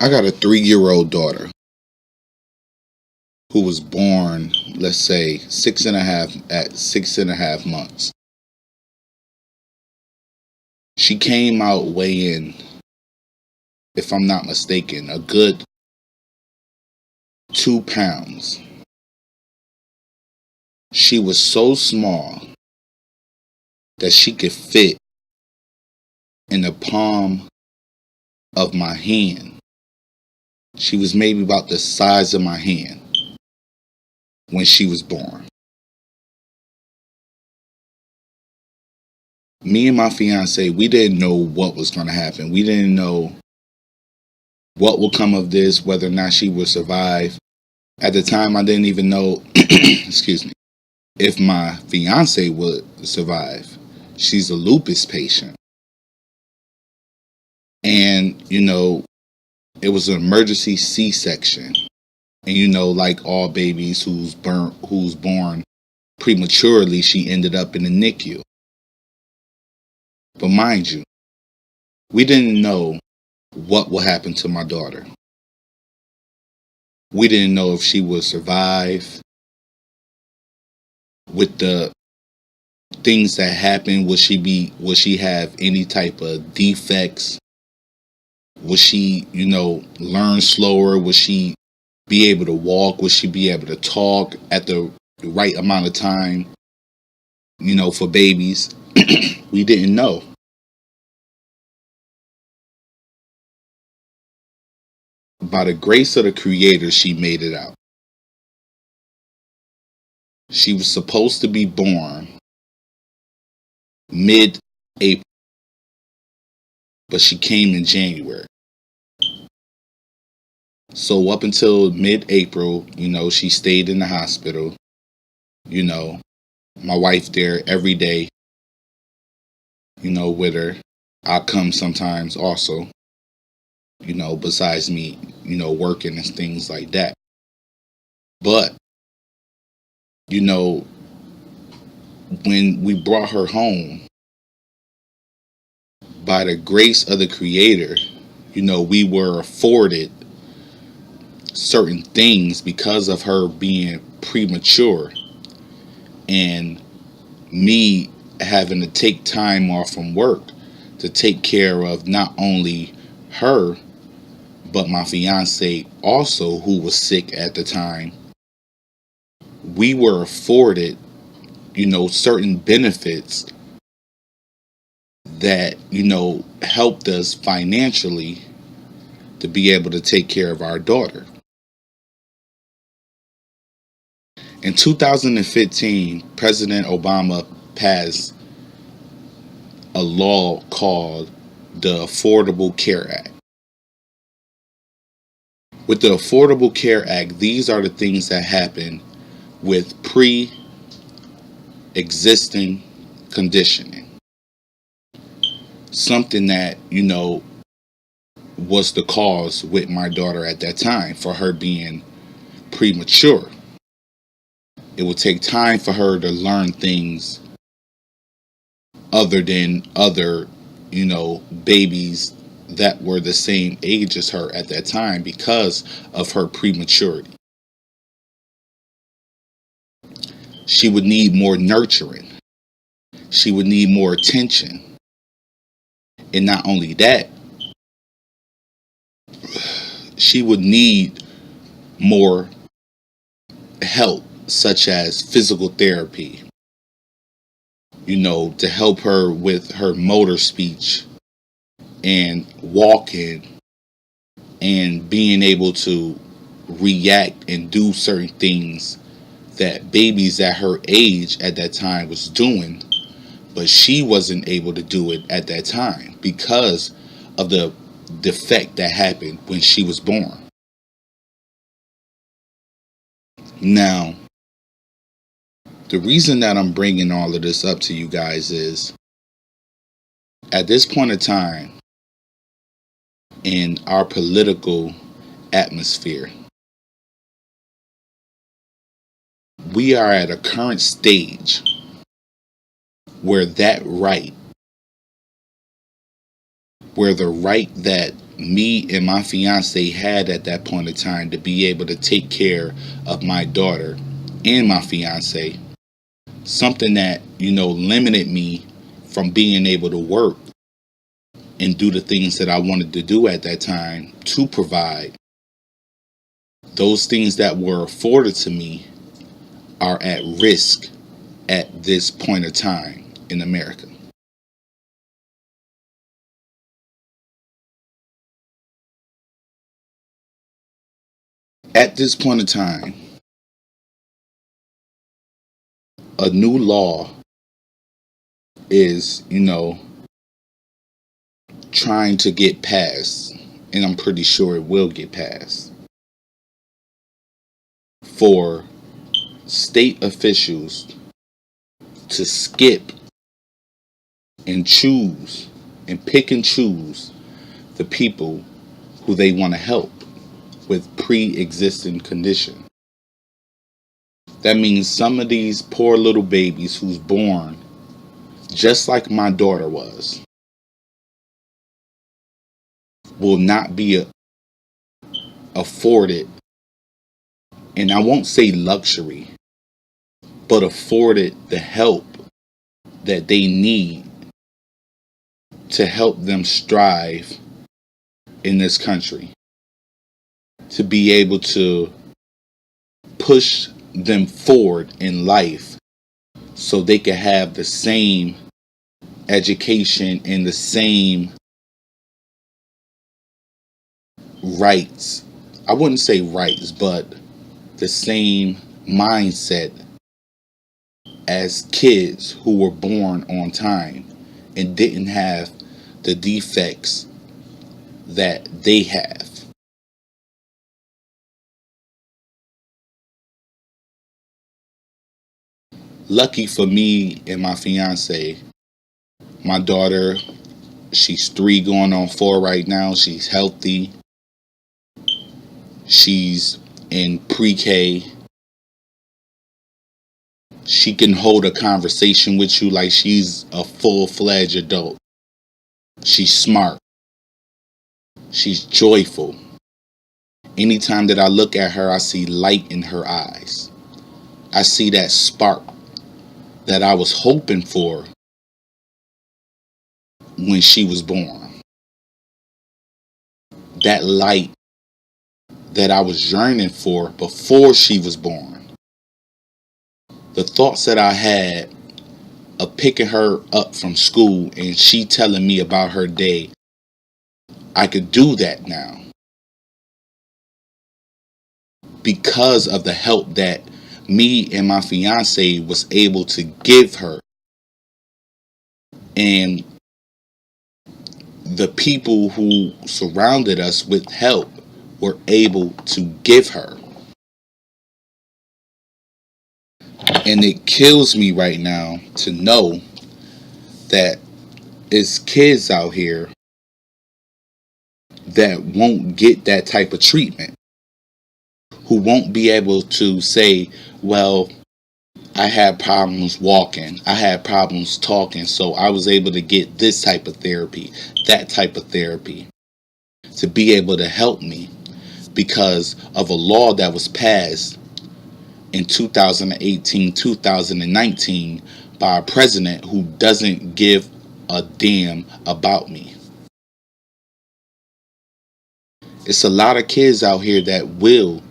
I got a 3-year-old daughter who was born, let's say, 6.5 months. She came out weighing, if I'm not mistaken, a good 2 pounds. She was so small that she could fit in the palm of my hand. She was maybe about the size of my hand when she was born. Me and my fiance, we didn't know what was going to happen. We didn't know what would come of this, whether or not she would survive. At the time, I didn't even know, excuse me, if my fiance would survive. She's a lupus patient. And, it was an emergency C-section. And, like all babies who's born prematurely, she ended up in the NICU. But mind you, we didn't know what would happen to my daughter. We didn't know if she would survive. With the things that happened, would she have any type of defects? Would she, learn slower? Would she be able to walk? Would she be able to talk at the right amount of time? For babies, we didn't know. By the grace of the Creator, she made it out. She was supposed to be born mid-April, but she came in January. So up until mid-April, she stayed in the hospital. My wife there every day, with her. I come sometimes also, besides me, working and things like that. But, when we brought her home, by the grace of the Creator, we were afforded certain things because of her being premature and me having to take time off from work to take care of not only her but my fiance also, who was sick at the time. We were afforded certain benefits that helped us financially to be able to take care of our daughter. In 2015, President Obama passed a law called the Affordable Care Act. With the Affordable Care Act, these are the things that happen with pre-existing conditioning. Something that, was the cause with my daughter at that time for her being premature. It would take time for her to learn things other than other, babies that were the same age as her at that time because of her prematurity. She would need more nurturing. She would need more attention. And not only that, she would need more help, such as physical therapy, to help her with her motor speech and walking and being able to react and do certain things that babies at her age at that time was doing, but she wasn't able to do it at that time because of the defect that happened when she was born. Now, the reason that I'm bringing all of this up to you guys is at this point in time in our political atmosphere, we are at a current stage where the right that me and my fiance had at that point in time to be able to take care of my daughter and my fiance, something that, limited me from being able to work and do the things that I wanted to do at that time to provide. Those things that were afforded to me are at risk at this point of time in America. At this point of time, a new law is, trying to get passed, and I'm pretty sure it will get passed, for state officials to skip and choose and pick and choose the people who they want to help with pre-existing condition. That means some of these poor little babies who's born just like my daughter was will not be afforded, and I won't say luxury, but afforded the help that they need to help them strive in this country, to be able to push them forward in life so they can have the same education and the same rights. I wouldn't say rights, but the same mindset as kids who were born on time and didn't have the defects that they have. Lucky for me and my fiance, my daughter, she's 3 going on 4 right now. She's healthy. She's in pre-K. She can hold a conversation with you like she's a full-fledged adult. She's smart. She's joyful. Anytime that I look at her, I see light in her eyes. I see that spark that I was hoping for when she was born. That light that I was yearning for before she was born. The thoughts that I had of picking her up from school and she telling me about her day, I could do that now because of the help that me and my fiance was able to give her, and the people who surrounded us with help were able to give her. And it kills me right now to know that it's kids out here that won't get that type of treatment, who won't be able to say, well, I had problems walking, I had problems talking, so I was able to get this type of therapy, that type of therapy, to be able to help me because of a law that was passed in 2018, 2019 by a president who doesn't give a damn about me. It's a lot of kids out here that will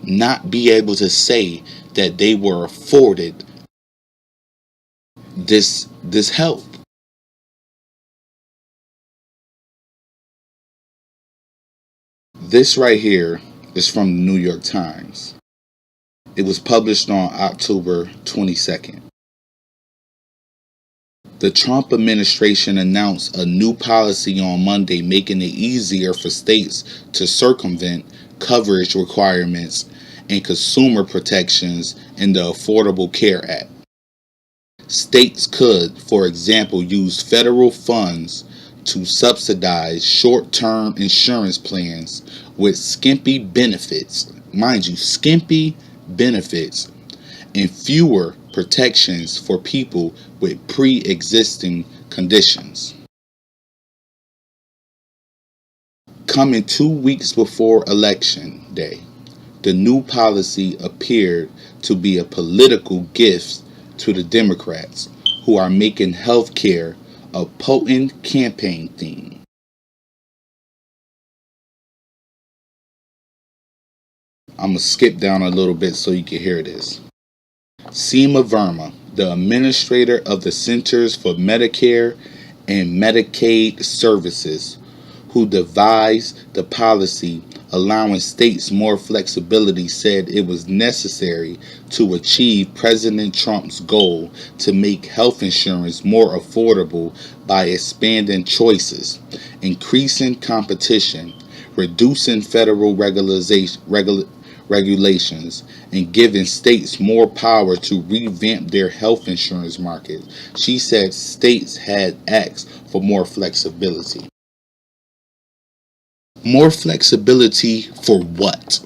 not be able to say that they were afforded this help. This right here is from the New York Times. It was published on October 22nd. The Trump administration announced a new policy on Monday making it easier for states to circumvent coverage requirements and consumer protections in the Affordable Care Act. States could, for example, use federal funds to subsidize short-term insurance plans with skimpy benefits, mind you, skimpy benefits, and fewer protections for people with pre-existing conditions. Coming 2 weeks before Election Day, the new policy appeared to be a political gift to the Democrats, who are making health care a potent campaign theme. I'm going to skip down a little bit so you can hear this. Seema Verma, the administrator of the Centers for Medicare and Medicaid Services, who devised the policy allowing states more flexibility, said it was necessary to achieve President Trump's goal to make health insurance more affordable by expanding choices, increasing competition, reducing federal regulations, and giving states more power to revamp their health insurance market. She said states had asked for more flexibility. More flexibility for what?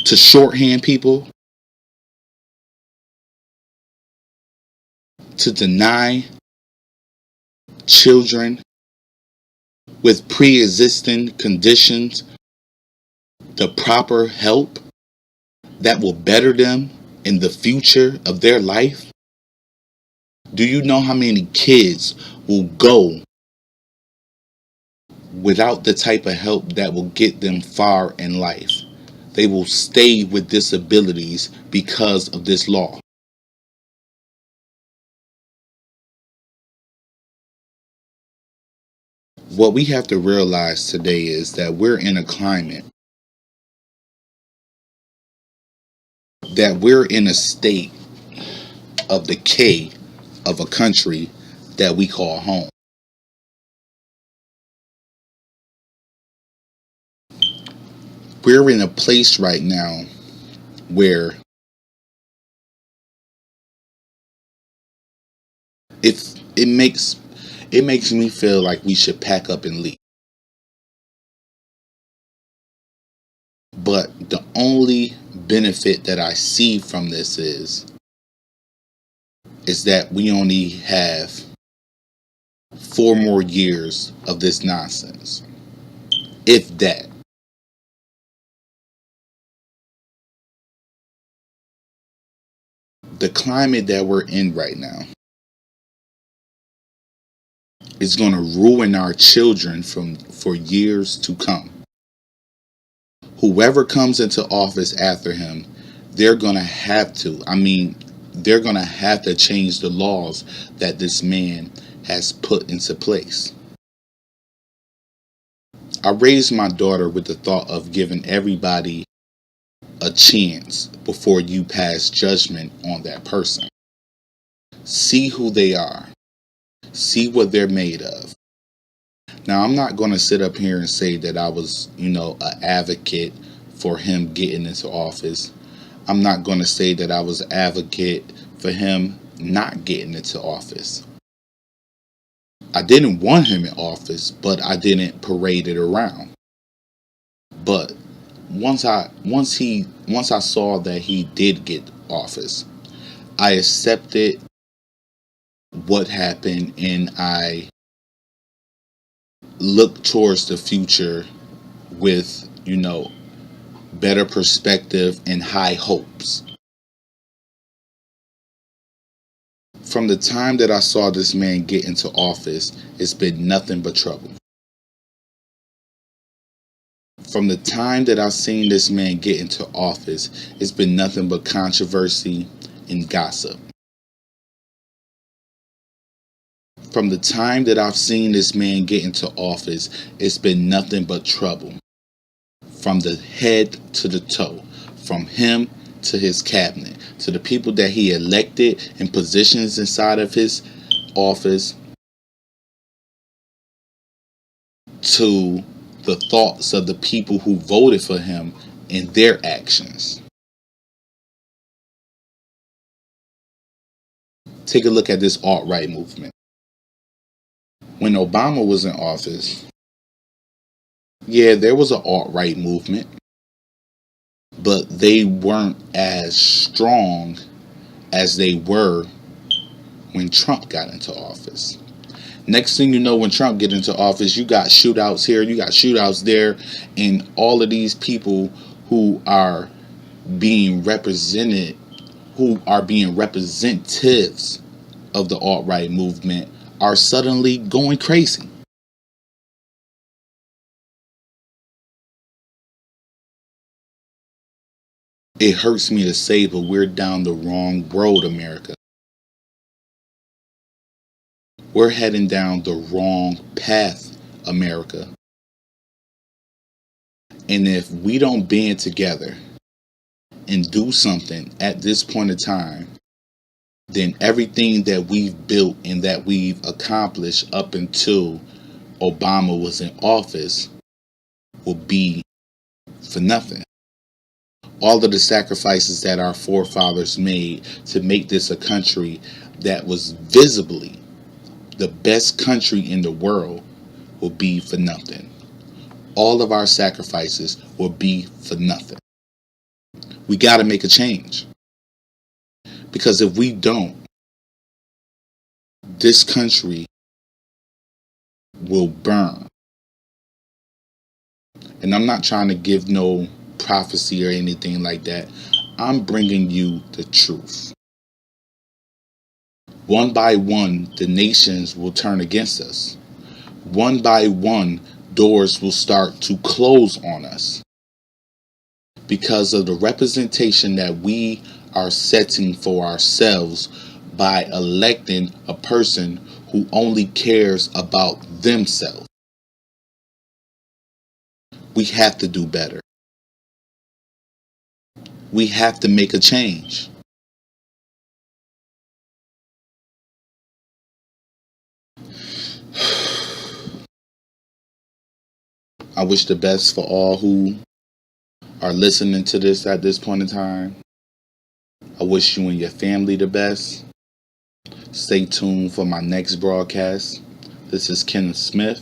To shorthand people? To deny children with pre-existing conditions the proper help that will better them in the future of their life? Do you know how many kids will go without the type of help that will get them far in life? They will stay with disabilities because of this law. What we have to realize today is that we're in a climate, that we're in a state of decay of a country that we call home. We're in a place right now where it makes me feel like we should pack up and leave. But the only benefit that I see from this is that we only have 4 more years of this nonsense, if that. The climate that we're in right now is going to ruin our children for years to come. Whoever comes into office after him, they're going to have to, they're going to have to change the laws that this man has put into place. I raised my daughter with the thought of giving everybody a chance before you pass judgment on that person. See who they are. See what they're made of. Now, I'm not going to sit up here and say that I was, an advocate for him getting into office. I'm not going to say that I was an advocate for him not getting into office. I didn't want him in office, but I didn't parade it around. But once I saw that he did get office, I accepted what happened, and I looked towards the future with, better perspective and high hopes. From the time that I saw this man get into office, it's been nothing but trouble. From the time that I've seen this man get into office, it's been nothing but controversy and gossip. From the time that I've seen this man get into office, it's been nothing but trouble. From the head to the toe, from him to his cabinet, to the people that he elected in positions inside of his office, to the thoughts of the people who voted for him and their actions. Take a look at this alt-right movement. When Obama was in office, yeah, there was an alt-right movement, but they weren't as strong as they were when Trump got into office. Next thing you know, when Trump get into office, you got shootouts here, you got shootouts there, and all of these people who are being represented, who are being representatives of the alt-right movement, are suddenly going crazy. It hurts me to say, but we're down the wrong road, America. We're heading down the wrong path, America. And if we don't band together and do something at this point in time, then everything that we've built and that we've accomplished up until Obama was in office will be for nothing. All of the sacrifices that our forefathers made to make this a country that was visibly the best country in the world will be for nothing. All of our sacrifices will be for nothing. We got to make a change. Because if we don't, this country will burn. And I'm not trying to give no prophecy or anything like that. I'm bringing you the truth. One by one, the nations will turn against us. One by one, doors will start to close on us because of the representation that we are setting for ourselves by electing a person who only cares about themselves. We have to do better. We have to make a change. I wish the best for all who are listening to this at this point in time. I wish you and your family the best. Stay tuned for my next broadcast. This is Kenneth Smith,